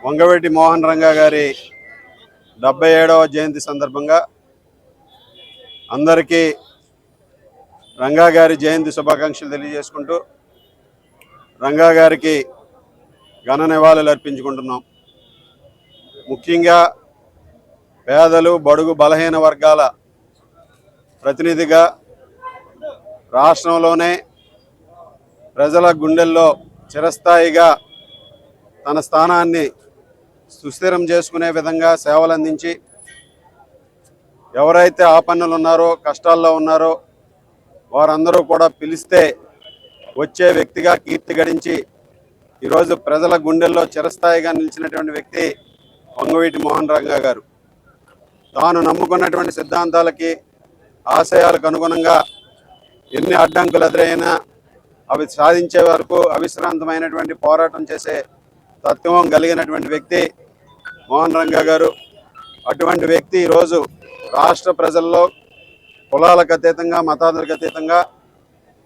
వంగవీటి మోహన్ రంగా గారి 77వ జయంతి సందర్భంగా అందరికీ రంగా గారి జయంతి శుభాకాంక్షలు తెలియజేసుకుంటూ రంగా గారికి ఘన నివాళులు అర్పించుకుంటున్నాం. ముఖ్యంగా పేదలు, బడుగు, బలహీన వర్గాల ప్రతినిధిగా రాష్ట్రంలోనే ప్రజల గుండెల్లో చిరస్థాయిగా తన స్థానాన్ని సుస్థిరం చేసుకునే విధంగా సేవలు అందించి ఎవరైతే ఆపన్నులు ఉన్నారో, కష్టాల్లో ఉన్నారో వారందరూ కూడా పిలిస్తే వచ్చే వ్యక్తిగా కీర్తి గడించి ఈరోజు ప్రజల గుండెల్లో చిరస్థాయిగా నిలిచినటువంటి వ్యక్తి వంగవీటి మోహన్ రంగా గారు. తాను నమ్ముకున్నటువంటి సిద్ధాంతాలకి, ఆశయాలకు అనుగుణంగా ఎన్ని అడ్డంకులు ఎదురైనా అవి సాధించే వరకు అవిశ్రాంతమైనటువంటి పోరాటం చేసే తత్వం కలిగినటువంటి వ్యక్తి మోహన్ రంగా గారు. అటువంటి వ్యక్తి ఈరోజు రాష్ట్ర ప్రజల్లో కులాలకు అతీతంగా, మతాలకు అతీతంగా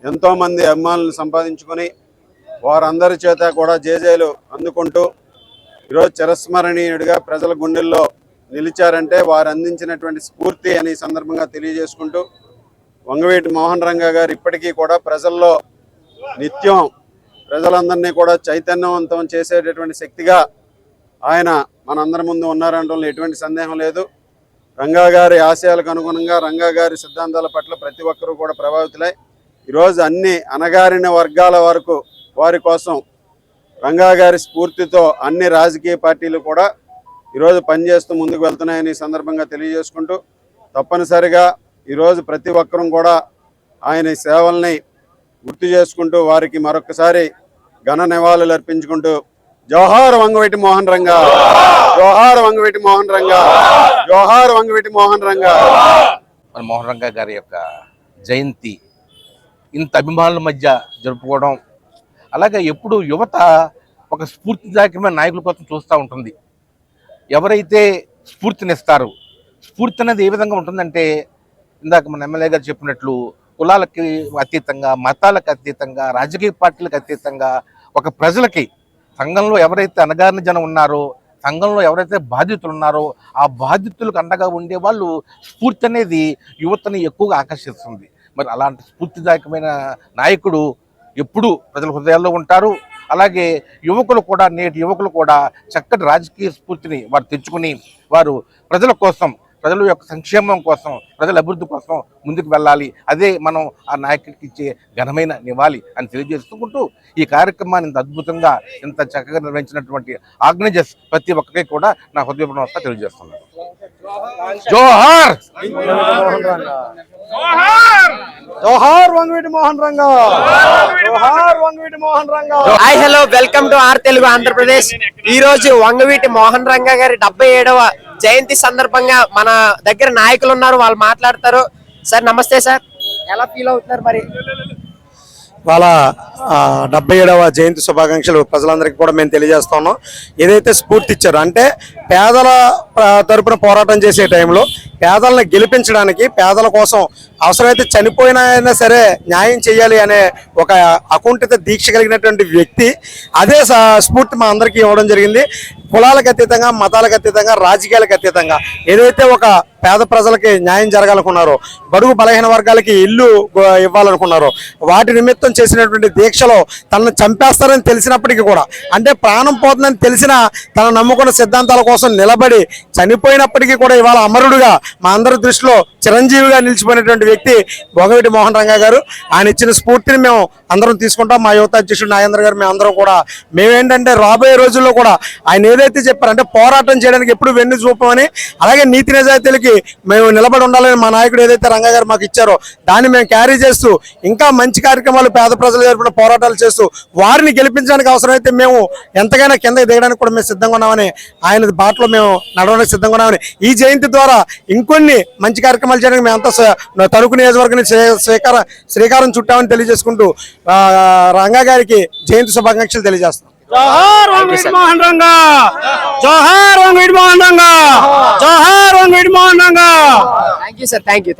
ఎంతోమంది అభిమానులను సంపాదించుకొని వారందరి చేత కూడా జేజేలు అందుకుంటూ ఈరోజు చిరస్మరణీయుడిగా ప్రజల గుండెల్లో నిలిచారంటే వారు అందించినటువంటి స్ఫూర్తి అని సందర్భంగా తెలియజేసుకుంటూ వంగవీటి మోహన్ రంగా గారు ఇప్పటికీ కూడా ప్రజల్లో నిత్యం ప్రజలందరినీ కూడా చైతన్యవంతం చేసేటటువంటి శక్తిగా ఆయన మనందరి ముందు ఉన్నారనడంలో ఎటువంటి సందేహం లేదు. రంగా గారి ఆశయాలకు అనుగుణంగా, రంగా గారి సిద్ధాంతాల పట్ల ప్రతి ఒక్కరూ కూడా ప్రభావితులై ఈరోజు అన్ని అణగారిన వర్గాల వరకు వారి కోసం రంగా గారి స్ఫూర్తితో అన్ని రాజకీయ పార్టీలు కూడా ఈరోజు పనిచేస్తూ ముందుకు వెళ్తున్నాయని సందర్భంగా తెలియజేసుకుంటూ తప్పనిసరిగా ఈరోజు ప్రతి ఒక్కరూ కూడా ఆయన సేవల్ని గుర్తు చేసుకుంటూ వారికి మరొకసారి ఘన నివాళులు అర్పించుకుంటూ జోహార్ వంగవీటి మోహన్ రంగా, జోహార్ వంగవీటి మోహన్ రంగా, జోహార్ వంగవీటి మోహన్ రంగా. మన మోహన్ రంగా గారి యొక్క జయంతి ఇంత అభిమానుల మధ్య జరుపుకోవడం, అలాగే ఎప్పుడు యువత ఒక స్ఫూర్తిదాయకమైన నాయకుల కోసం చూస్తూ ఉంటుంది. ఎవరైతే స్ఫూర్తినిస్తారు, స్ఫూర్తి అనేది ఏ విధంగా ఉంటుందంటే ఇందాక మన ఎమ్మెల్యే గారు చెప్పినట్లు కులాలకి అతీతంగా, మతాలకు అతీతంగా, రాజకీయ పార్టీలకు అతీతంగా ఒక ప్రజలకి సంఘంలో ఎవరైతే అణగారిన జనం ఉన్నారో, సంఘంలో ఎవరైతే బాధితులు ఉన్నారో ఆ బాధితులకు అండగా ఉండే వాళ్ళు స్ఫూర్తి అనేది యువతని ఎక్కువగా ఆకర్షిస్తుంది. మరి అలాంటి స్ఫూర్తిదాయకమైన నాయకుడు ఎప్పుడూ ప్రజల హృదయాల్లో ఉంటారు. అలాగే యువకులు కూడా, నేటి యువకులు కూడా చక్కటి రాజకీయ స్ఫూర్తిని వారు తెచ్చుకుని వారు ప్రజల కోసం, ప్రజల యొక్క సంక్షేమం కోసం, ప్రజల అభివృద్ధి కోసం ముందుకు వెళ్ళాలి. అదే మనం ఆ నాయకుడికి ఇచ్చే ఘనమైన నివాళి అని తెలియజేసుకుంటూ ఈ కార్యక్రమాన్ని ఇంత అద్భుతంగా, ఇంత చక్కగా నిర్వహించినటువంటి ఆర్గనైజర్స్ ప్రతి ఒక్కరికి కూడా నా హృదయపూర్వకంగా తెలియజేస్తున్నాను. జోహార్ జోహార్ వంగవీటి మోహన్ రంగా, జోహార్ Vangaveeti Mohan Ranga. Hi, hello, welcome to R Telugu Andhra Pradesh. ఈ రోజు వంగవీటి మోహన్ రంగా గారి 77వ జయంతి సందర్భంగా మన దగ్గర నాయకులు ఉన్నారు, వాళ్ళు మాట్లాడతారు. సార్ నమస్తే సార్, ఎలా ఫీల్ అవుతున్నారు? మరి వాళ్ళ 77వ జయంతి శుభాకాంక్షలు ప్రజలందరికీ కూడా మేము తెలియజేస్తున్నాం. ఏదైతే స్ఫూర్తి ఇచ్చారో అంటే పేదల తరపున పోరాటం చేసే టైంలో పేదలను గెలిపించడానికి, పేదల కోసం అవసరమైతే చనిపోయినా సరే న్యాయం చేయాలి అనే ఒక అకుంఠిత దీక్ష కలిగినటువంటి వ్యక్తి. అదే స్ఫూర్తి మా అందరికీ ఇవ్వడం జరిగింది. కులాలకు అతీతంగా, మతాలకు అతీతంగా, రాజకీయాలకు అతీతంగా ఏదైతే ఒక పేద ప్రజలకి న్యాయం జరగాలనుకున్నారో, బడుగు బలహీన వర్గాలకి ఇల్లు ఇవ్వాలనుకున్నారో, వాటి నిమిత్తం చేసినటువంటి దీక్షలో తనను చంపేస్తారని తెలిసినప్పటికీ కూడా, అంటే ప్రాణం పోతుందని తెలిసిన తన నమ్ముకున్న సిద్ధాంతాల కోసం నిలబడి చనిపోయినప్పటికీ కూడా ఇవాళ అమరుడుగా మా అందరి దృష్టిలో చిరంజీవిగా నిలిచిపోయినటువంటి వ్యక్తి వంగవీటి మోహన్ రంగా గారు. ఆయన ఇచ్చిన స్ఫూర్తిని మేము అందరం తీసుకుంటాం. మా యువత అధ్యక్షుడు నాగేంద్ర గారు, మేమందరం కూడా మేమేంటంటే రాబోయే రోజుల్లో కూడా ఆయన ఏదైతే చెప్పారంటే పోరాటం చేయడానికి ఎప్పుడు వెన్ను చూపమని, అలాగే నీతి నిజాయితీలకి మేము నిలబడి ఉండాలని మా నాయకుడు ఏదైతే రంగా గారు మాకు ఇచ్చారో దాన్ని మేము క్యారీ చేస్తూ ఇంకా మంచి కార్యక్రమాలు పేద ప్రజల తరపున పోరాటాలు చేస్తూ వారిని గెలిపించడానికి అవసరమైతే మేము ఎంతగానో కిందకి దిగడానికి కూడా మేము సిద్ధంగా ఉన్నామని, ఆయన బాటలో మేము నడవడానికి సిద్ధంగా ఉన్నామని, ఈ జయంతి ద్వారా ఇంకొన్ని మంచి కార్యక్రమాలు చేయడానికి మేమంతా తణుకు నియోజకవర్గాన్ని శ్రీకారం చుట్టామని తెలియజేసుకుంటూ రంగా గారికి జయంతి శుభాకాంక్షలు తెలియజేస్తాం. జోహార్ వంగవీటి మోహన్ రంగా, జోహార్ వంగవీటి మోహన్ రంగా, జోహార్ Vangaveeti Mohan Ranga. Thank you sir, thank you.